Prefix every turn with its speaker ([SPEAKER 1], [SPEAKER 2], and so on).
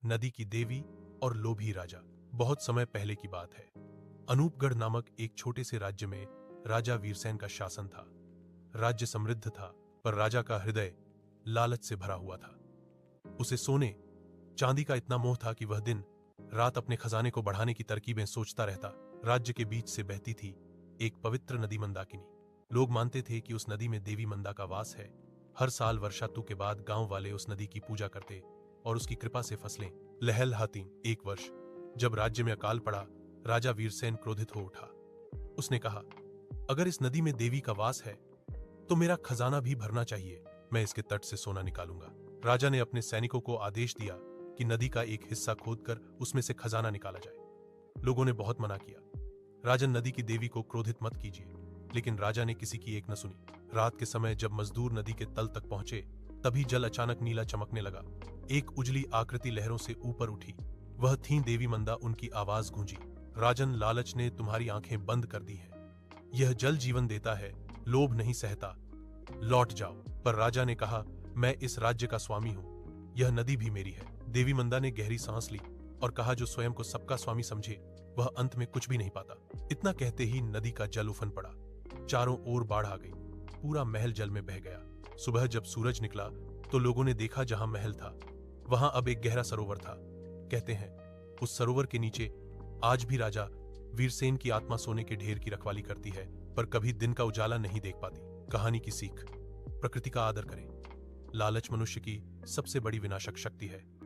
[SPEAKER 1] नदी की देवी और लोभी राजा। बहुत समय पहले की बात है। अनूपगढ़ नामक एक छोटे से राज्य में राजा वीरसेन का शासन था। राज्य समृद्ध था, पर राजा का हृदय लालच से भरा हुआ था। उसे सोने चांदी का इतना मोह था कि वह दिन रात अपने खजाने को बढ़ाने की तरकीबें सोचता रहता। राज्य के बीच से बहती थी एक पवित्र नदी मंदाकिनी। लोग मानते थे कि उस नदी में देवी मंदा का वास है। हर साल वर्षा ऋतु के बाद गांव वाले उस नदी की पूजा करते और उसकी कृपा से फसलें लहलहाती। एक वर्ष जब राज्य में अकाल पड़ा, राजा वीरसेन क्रोधित हो उठा। उसने कहा, अगर इस नदी में देवी का वास है तो मेरा खजाना भी भरना चाहिए। मैं इसके तट से सोना निकालूंगा। राजा ने अपने सैनिकों को आदेश दिया कि नदी का एक हिस्सा खोदकर उसमें से खजाना निकाला जाए। लोगों ने बहुत मना किया। राजन, नदी की देवी को क्रोधित मत कीजिए। लेकिन राजा ने किसी की एक न सुनी। रात के समय जब मजदूर नदी के तल तक पहुंचे, तभी जल अचानक नीला चमकने लगा। एक उजली आकृति लहरों से ऊपर उठी। वह थी देवी मंदा। उनकी आवाज गूंजी, राजन, लालच ने तुम्हारी आंखें बंद कर दी हैं। यह जल जीवन देता है, लोभ नहीं सहता। लौट जाओ। पर राजा ने कहा, मैं इस राज्य का स्वामी हूं, यह नदी भी मेरी है। देवी मंदा ने गहरी सांस ली और कहा, जो स्वयं को सबका स्वामी समझे वह अंत में कुछ भी नहीं पाता। इतना कहते ही नदी का जल उफन पड़ा। चारों ओर बाढ़ आ गई। पूरा महल जल में बह गया। सुबह जब सूरज निकला तो लोगों ने देखा, जहां महल था वहां अब एक गहरा सरोवर था। कहते हैं उस सरोवर के नीचे आज भी राजा वीरसेन की आत्मा सोने के ढेर की रखवाली करती है, पर कभी दिन का उजाला नहीं देख पाती। कहानी की सीख, प्रकृति का आदर करें। लालच मनुष्य की सबसे बड़ी विनाशक शक्ति है।